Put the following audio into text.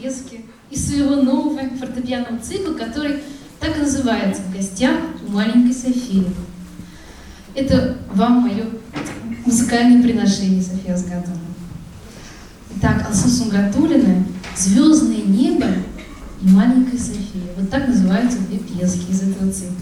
пьески из своего нового фортепианного цикла, который так и называется «В гостях у маленькой Софии». Это вам мое музыкальное приношение, София Асгатовна. Итак, Алсу Сунгатуллина «Звездное небо и маленькая София». Вот так называются две пьески из этого цикла.